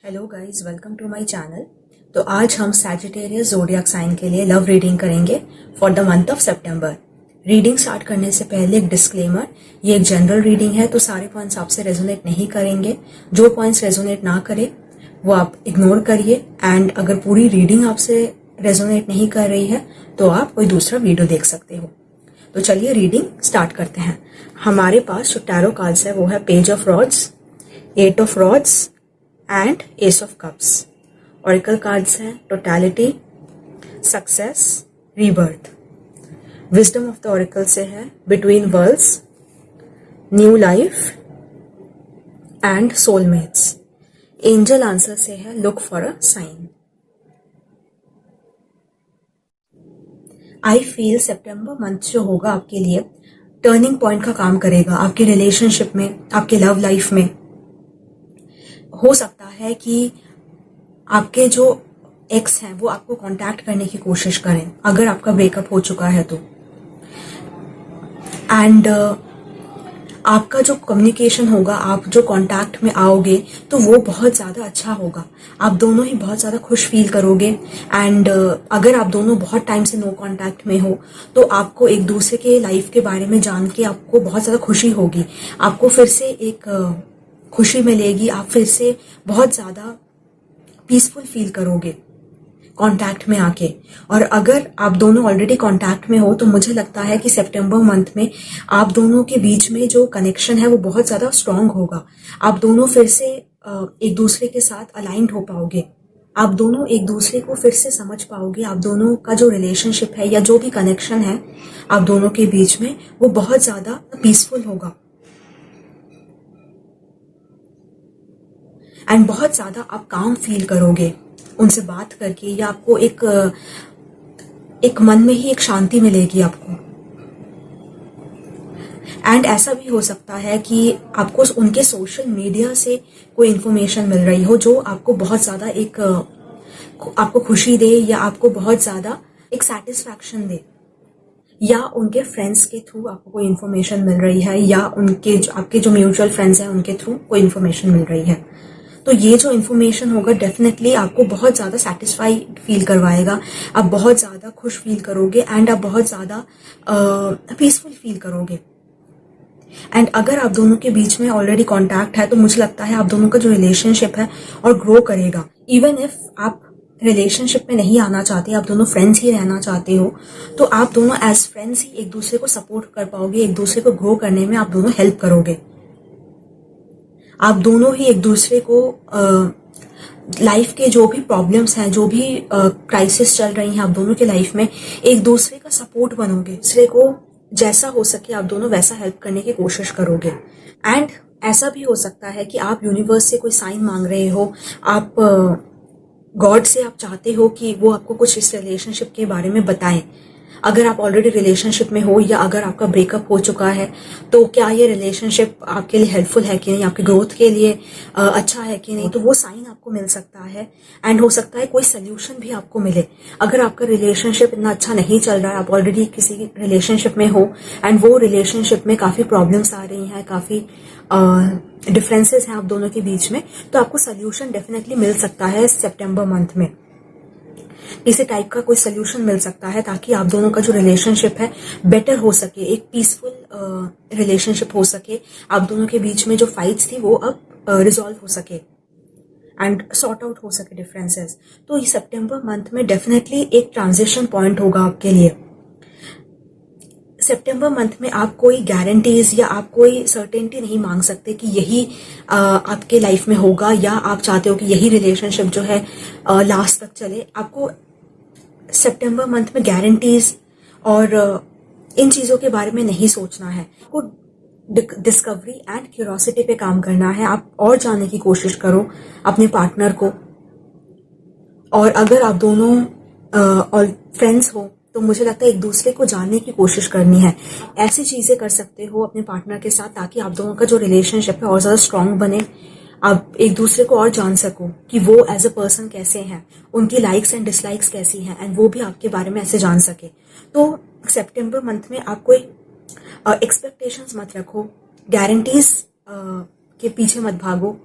Hello guys, welcome to my channel. तो आज हम सैजिटेरियस ज़ोडिएक साइन के लिए लव रीडिंग करेंगे फॉर द मंथ ऑफ सितंबर। रीडिंग स्टार्ट करने से पहले एक डिस्क्लेमर, ये एक जनरल रीडिंग है तो सारे पॉइंट्स आपसे रेजोनेट नहीं करेंगे। जो पॉइंट्स रेजोनेट ना करे वो आप इग्नोर करिए, एंड अगर पूरी रीडिंग आपसे रेजोनेट नहीं कर रही है तो आप कोई दूसरा वीडियो देख सकते हो। तो चलिए रीडिंग स्टार्ट करते हैं। हमारे पास जो टैरो कार्ड्स है वो है page of rods, eight of rods and ace of cups. Oracle cards हैं totality, success, rebirth. Wisdom of the oracle से है between worlds, new life and soulmates. Angel answer से है look for a sign. I feel सितंबर month जो होगा आपके लिए टर्निंग पॉइंट का काम करेगा आपके रिलेशनशिप में, आपके लव लाइफ में। हो सकता है कि आपके जो एक्स हैं वो आपको कांटेक्ट करने की कोशिश करें अगर आपका ब्रेकअप हो चुका है तो। एंड आपका जो कम्युनिकेशन होगा, आप जो कांटेक्ट में आओगे तो वो बहुत ज़्यादा अच्छा होगा। आप दोनों ही बहुत ज़्यादा खुश फील करोगे। एंड अगर आप दोनों बहुत टाइम से नो कांटेक्ट में हो तो आपको एक दूसरे के लाइफ के बारे में जान के आपको बहुत ज़्यादा खुशी होगी। आपको फिर से एक खुशी मिलेगी, आप फिर से बहुत ज़्यादा पीसफुल फील करोगे कांटेक्ट में आके। और अगर आप दोनों ऑलरेडी कांटेक्ट में हो तो मुझे लगता है कि सितंबर मंथ में आप दोनों के बीच में जो कनेक्शन है वो बहुत ज़्यादा स्ट्रांग होगा। आप दोनों फिर से एक दूसरे के साथ अलाइंड हो पाओगे, आप दोनों एक दूसरे को फिर से समझ पाओगे। आप दोनों का जो रिलेशनशिप है या जो भी कनेक्शन है आप दोनों के बीच में वो बहुत ज़्यादा पीसफुल होगा एंड बहुत ज़्यादा आप काम फील करोगे उनसे बात करके, या आपको एक मन में ही एक शांति मिलेगी आपको। एंड ऐसा भी हो सकता है कि आपको उनके सोशल मीडिया से कोई इन्फॉर्मेशन मिल रही हो जो आपको बहुत ज़्यादा आपको खुशी दे या आपको बहुत ज़्यादा एक सेटिस्फैक्शन दे, या उनके फ्रेंड्स के थ्रू आपको कोई इन्फॉर्मेशन मिल रही है, या आपके जो म्यूचुअल फ्रेंड्स हैं उनके थ्रू कोई इन्फॉर्मेशन मिल रही है। तो ये जो इन्फॉर्मेशन होगा डेफिनेटली आपको बहुत ज़्यादा सेटिस्फाइड फील करवाएगा। आप बहुत ज़्यादा खुश फील करोगे एंड आप बहुत ज़्यादा पीसफुल फील करोगे। एंड अगर आप दोनों के बीच में ऑलरेडी कांटेक्ट है तो मुझे लगता है आप दोनों का जो रिलेशनशिप है और ग्रो करेगा। इवन इफ आप रिलेशनशिप में नहीं आना चाहते, आप दोनों फ्रेंड्स ही रहना चाहते हो, तो आप दोनों एज फ्रेंड्स ही एक दूसरे को सपोर्ट कर पाओगे, एक दूसरे को ग्रो करने में आप दोनों हेल्प करोगे। आप दोनों ही एक दूसरे को लाइफ के जो भी प्रॉब्लम्स हैं, जो भी क्राइसिस चल रही हैं आप दोनों के लाइफ में, एक दूसरे का सपोर्ट बनोगे। दूसरे को जैसा हो सके आप दोनों वैसा हेल्प करने की कोशिश करोगे। एंड ऐसा भी हो सकता है कि आप यूनिवर्स से कोई साइन मांग रहे हो, आप गॉड से आप चाहते हो कि वो आपको कुछ इस रिलेशनशिप के बारे में बताएं। अगर आप ऑलरेडी रिलेशनशिप में हो या अगर आपका ब्रेकअप हो चुका है तो क्या ये रिलेशनशिप आपके लिए हेल्पफुल है कि नहीं, आपके ग्रोथ के लिए अच्छा है कि नहीं, तो वो साइन आपको मिल सकता है। एंड हो सकता है कोई सोल्यूशन भी आपको मिले। अगर आपका रिलेशनशिप इतना अच्छा नहीं चल रहा है, आप ऑलरेडी किसी रिलेशनशिप में हो एंड वो रिलेशनशिप में काफ़ी प्रॉब्लम्स आ रही हैं, काफ़ी डिफरेंसेस हैं आप दोनों के बीच में, तो आपको सोल्यूशन डेफिनेटली मिल सकता है सितंबर मंथ में। इसी टाइप का कोई सोल्यूशन मिल सकता है ताकि आप दोनों का जो रिलेशनशिप है बेटर हो सके, एक पीसफुल रिलेशनशिप हो सके। आप दोनों के बीच में जो फाइट्स थी वो अब रिजॉल्व हो सके एंड सॉर्ट आउट हो सके डिफरेंसेस। तो ये सितंबर मंथ में डेफिनेटली एक ट्रांजिशन पॉइंट होगा आपके लिए। सितंबर मंथ में आप कोई गारंटीज या आप कोई सर्टेनिटी नहीं मांग सकते कि यही आपके लाइफ में होगा, या आप चाहते हो कि यही रिलेशनशिप जो है लास्ट तक चले। आपको सितंबर मंथ में गारंटीज और इन चीज़ों के बारे में नहीं सोचना है। आपको डिस्कवरी एंड क्यूरोसिटी पे काम करना है। आप और जानने की कोशिश करो अपने पार्टनर को। और अगर आप दोनों और फ्रेंड्स हो तो मुझे लगता है एक दूसरे को जानने की कोशिश करनी है। ऐसी चीज़ें कर सकते हो अपने पार्टनर के साथ ताकि आप दोनों का जो रिलेशनशिप है और ज़्यादा स्ट्रांग बने। आप एक दूसरे को और जान सको कि वो एज अ पर्सन कैसे हैं, उनकी लाइक्स एंड डिसलाइक्स कैसी हैं, एंड वो भी आपके बारे में ऐसे जान सके। तो सितंबर मंथ में आप कोई एक्सपेक्टेशंस मत रखो, गारंटीज के पीछे मत भागो।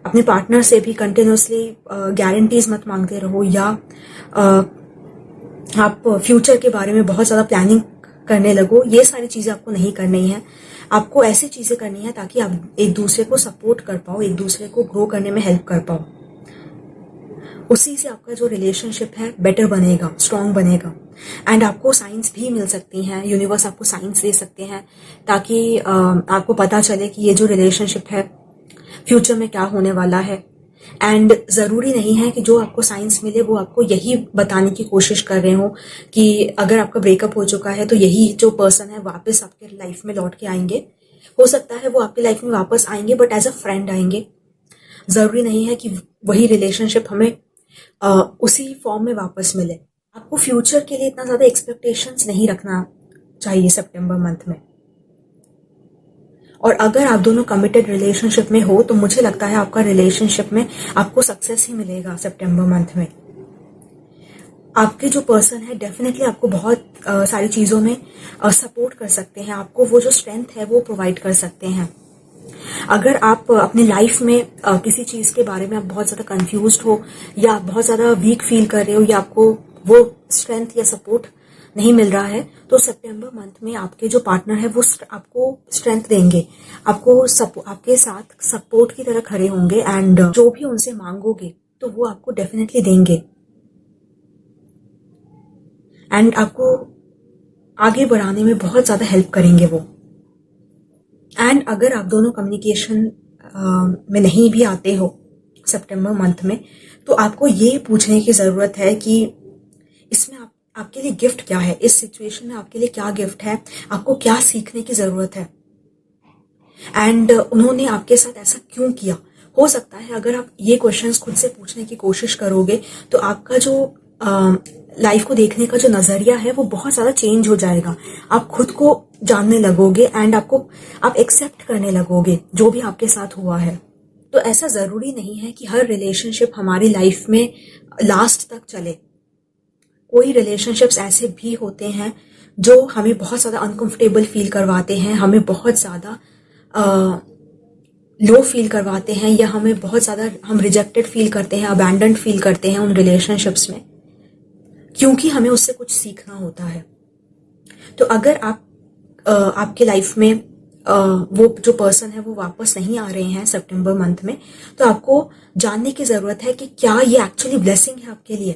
अपने पार्टनर से भी कंटिन्यूसली गारंटीज मत मांगते रहो, या आप फ्यूचर के बारे में बहुत ज़्यादा प्लानिंग करने लगो। ये सारी चीज़ें आपको नहीं करनी है। आपको ऐसी चीज़ें करनी है ताकि आप एक दूसरे को सपोर्ट कर पाओ, एक दूसरे को ग्रो करने में हेल्प कर पाओ। उसी से आपका जो रिलेशनशिप है बेटर बनेगा, स्ट्रांग बनेगा। एंड आपको साइंस भी मिल सकती हैं, यूनिवर्स आपको साइंस दे सकते हैं ताकि आपको पता चले कि ये जो रिलेशनशिप है फ्यूचर में क्या होने वाला है। एंड ज़रूरी नहीं है कि जो आपको साइंस मिले वो आपको यही बताने की कोशिश कर रहे हो कि अगर आपका ब्रेकअप हो चुका है तो यही जो पर्सन है वापस आपके लाइफ में लौट के आएंगे। हो सकता है वो आपकी लाइफ में वापस आएंगे बट एज अ फ्रेंड आएंगे। ज़रूरी नहीं है कि वही रिलेशनशिप हमें उसी फॉर्म में वापस मिले। आपको फ्यूचर के लिए इतना ज़्यादा एक्सपेक्टेशंस नहीं रखना चाहिए सितंबर मंथ में। और अगर आप दोनों कमिटेड रिलेशनशिप में हो तो मुझे लगता है आपका रिलेशनशिप में आपको सक्सेस ही मिलेगा सितंबर मंथ में। आपके जो पर्सन है डेफिनेटली आपको बहुत सारी चीज़ों में सपोर्ट कर सकते हैं। आपको वो जो स्ट्रेंथ है वो प्रोवाइड कर सकते हैं। अगर आप अपनी लाइफ में किसी चीज़ के बारे में आप बहुत ज़्यादा कंफ्यूज्ड हो या आप बहुत ज़्यादा वीक फील कर रहे हो या आपको वो स्ट्रेंथ या सपोर्ट नहीं मिल रहा है तो सितंबर मंथ में आपके जो पार्टनर है वो आपको स्ट्रेंथ देंगे, आपके साथ सपोर्ट की तरह खड़े होंगे। एंड जो भी उनसे मांगोगे तो वो आपको डेफिनेटली देंगे एंड आपको आगे बढ़ाने में बहुत ज़्यादा हेल्प करेंगे वो। एंड अगर आप दोनों कम्युनिकेशन में नहीं भी आते हो सितंबर मंथ में तो आपको ये पूछने की ज़रूरत है कि इसमें आपके लिए गिफ्ट क्या है, इस सिचुएशन में आपके लिए क्या गिफ्ट है, आपको क्या सीखने की ज़रूरत है एंड उन्होंने आपके साथ ऐसा क्यों किया। हो सकता है अगर आप ये क्वेश्चंस खुद से पूछने की कोशिश करोगे तो आपका जो लाइफ को देखने का जो नज़रिया है वो बहुत ज़्यादा चेंज हो जाएगा। आप खुद को जानने लगोगे एंड आप एक्सेप्ट करने लगोगे जो भी आपके साथ हुआ है। तो ऐसा ज़रूरी नहीं है कि हर रिलेशनशिप हमारी लाइफ में लास्ट तक चले। कोई रिलेशनशिप्स ऐसे भी होते हैं जो हमें बहुत ज़्यादा अनकंफर्टेबल फील करवाते हैं, हमें बहुत ज़्यादा लो फील करवाते हैं, या हमें बहुत ज़्यादा हम रिजेक्टेड फील करते हैं, अबैंडन्ड फील करते हैं उन रिलेशनशिप्स में, क्योंकि हमें उससे कुछ सीखना होता है। तो अगर आपके लाइफ में वो जो पर्सन है वो वापस नहीं आ रहे हैं सितंबर मंथ में तो आपको जानने की ज़रूरत है कि क्या ये एक्चुअली ब्लेसिंग है आपके लिए।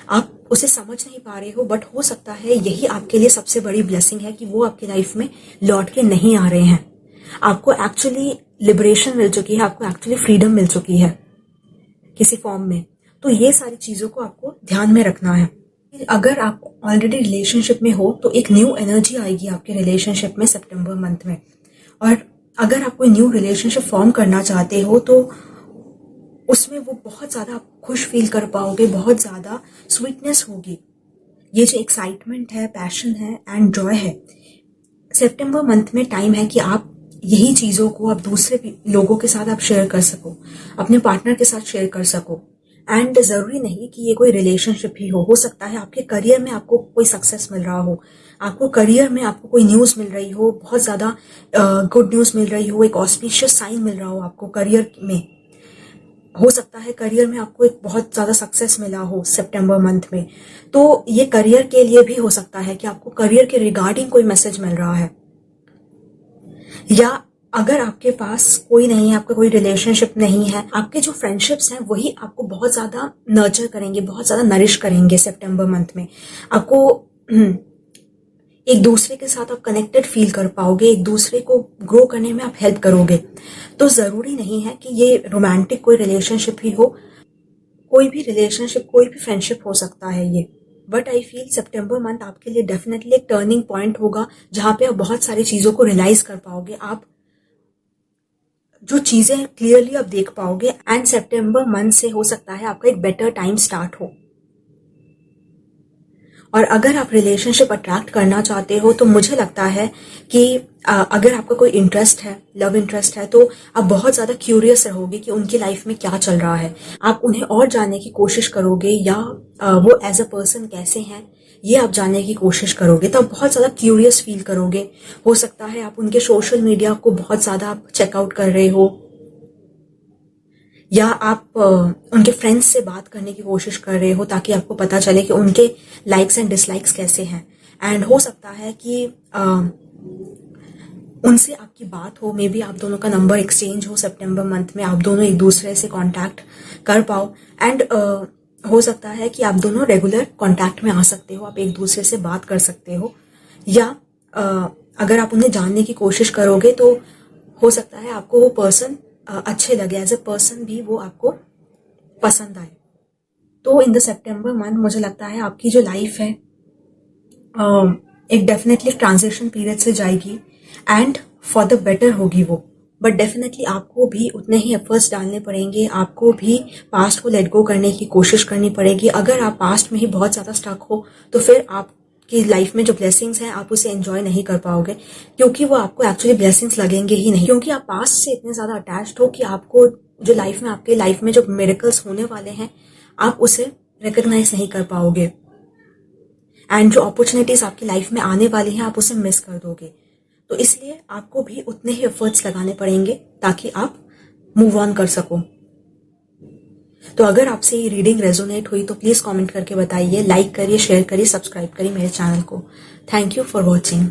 आप उसे समझ नहीं पा रहे हो बट हो सकता है यही आपके लिए सबसे बड़ी ब्लेसिंग है कि वो आपकी लाइफ में लौट के नहीं आ रहे हैं। आपको एक्चुअली लिबरेशन मिल चुकी है, आपको एक्चुअली फ्रीडम मिल चुकी है किसी फॉर्म में। तो ये सारी चीज़ों को आपको ध्यान में रखना है। अगर आप ऑलरेडी रिलेशनशिप में हो तो एक न्यू एनर्जी आएगी आपके रिलेशनशिप में सितंबर मंथ में। और अगर आप कोई न्यू रिलेशनशिप फॉर्म करना चाहते हो तो उसमें वो बहुत ज़्यादा आप खुश फील कर पाओगे, बहुत ज़्यादा स्वीटनेस होगी। ये जो एक्साइटमेंट है, पैशन है एंड जॉय है, सितंबर मंथ में टाइम है कि आप यही चीज़ों को आप दूसरे लोगों के साथ आप शेयर कर सको, अपने पार्टनर के साथ शेयर कर सको। एंड ज़रूरी नहीं कि ये कोई रिलेशनशिप ही हो सकता है आपके करियर में आपको कोई सक्सेस मिल रहा हो, आपको करियर में आपको कोई न्यूज़ मिल रही हो, बहुत ज़्यादा गुड न्यूज़ मिल रही हो, एक ऑस्पिशियस साइन मिल रहा हो आपको करियर में। हो सकता है करियर में आपको एक बहुत ज़्यादा सक्सेस मिला हो सितंबर मंथ में, तो ये करियर के लिए भी हो सकता है कि आपको करियर के रिगार्डिंग कोई मैसेज मिल रहा है। या अगर आपके पास कोई नहीं है, आपका कोई रिलेशनशिप नहीं है, आपके जो फ्रेंडशिप्स हैं वही आपको बहुत ज़्यादा नर्चर करेंगे, बहुत ज़्यादा नरिश करेंगे सितंबर मंथ में। आपको एक दूसरे के साथ आप कनेक्टेड फील कर पाओगे, एक दूसरे को ग्रो करने में आप हेल्प करोगे। तो ज़रूरी नहीं है कि ये रोमांटिक कोई रिलेशनशिप ही हो, कोई भी रिलेशनशिप, कोई भी फ्रेंडशिप हो सकता है ये। बट आई फील सितंबर मंथ आपके लिए डेफिनेटली एक टर्निंग पॉइंट होगा जहाँ पे आप बहुत सारी चीज़ों को रियलाइज कर पाओगे, आप जो चीज़ें क्लियरली आप देख पाओगे। एंड सितंबर मंथ से हो सकता है आपका एक बेटर टाइम स्टार्ट हो। और अगर आप रिलेशनशिप अट्रैक्ट करना चाहते हो तो मुझे लगता है कि अगर आपका कोई इंटरेस्ट है, लव इंटरेस्ट है, तो आप बहुत ज़्यादा क्यूरियस रहोगे कि उनकी लाइफ में क्या चल रहा है। आप उन्हें और जानने की कोशिश करोगे या वो एज अ पर्सन कैसे हैं ये आप जानने की कोशिश करोगे। तो आप बहुत ज़्यादा क्यूरियस फील करोगे। हो सकता है आप उनके सोशल मीडिया को बहुत ज़्यादा चेकआउट कर रहे हो या आप उनके फ्रेंड्स से बात करने की कोशिश कर रहे हो ताकि आपको पता चले कि उनके लाइक्स एंड डिसलाइक्स कैसे हैं। एंड हो सकता है कि उनसे आपकी बात हो, मे बी आप दोनों का नंबर एक्सचेंज हो, सितंबर मंथ में आप दोनों एक दूसरे से कांटेक्ट कर पाओ। एंड हो सकता है कि आप दोनों रेगुलर कांटेक्ट में आ सकते हो, आप एक दूसरे से बात कर सकते हो। या अगर आप उन्हें जानने की कोशिश करोगे तो हो सकता है आपको वो पर्सन अच्छे लगे, एज ए पर्सन भी वो आपको पसंद आए। तो इन द सितंबर मंथ मुझे लगता है आपकी जो लाइफ है एक डेफिनेटली ट्रांजिशन पीरियड से जाएगी एंड फॉर द बेटर होगी वो। बट डेफिनेटली आपको भी उतने ही एफर्ट्स डालने पड़ेंगे, आपको भी पास्ट को लेट गो करने की कोशिश करनी पड़ेगी। अगर आप पास्ट में ही बहुत ज़्यादा स्टक हो तो फिर आपकी लाइफ में जो ब्लेसिंग्स हैं आप उसे एंजॉय नहीं कर पाओगे, क्योंकि वो आपको एक्चुअली ब्लेसिंग्स लगेंगे ही नहीं, क्योंकि आप पास्ट से इतने ज़्यादा अटैच्ड हो कि आपको जो लाइफ में आपके लाइफ में जो मिरेकल्स होने वाले हैं आप उसे रिकग्नाइज नहीं कर पाओगे। एंड जो अपॉर्चुनिटीज आपकी लाइफ में आने वाली हैं आप उसे मिस कर दोगे। तो इसलिए आपको भी उतने ही एफर्ट्स लगाने पड़ेंगे ताकि आप मूव ऑन कर सको। तो अगर आपसे ये रीडिंग रेजोनेट हुई तो प्लीज कमेंट करके बताइए, लाइक करिए, शेयर करिए, सब्सक्राइब करिए मेरे चैनल को। Thank you for watching.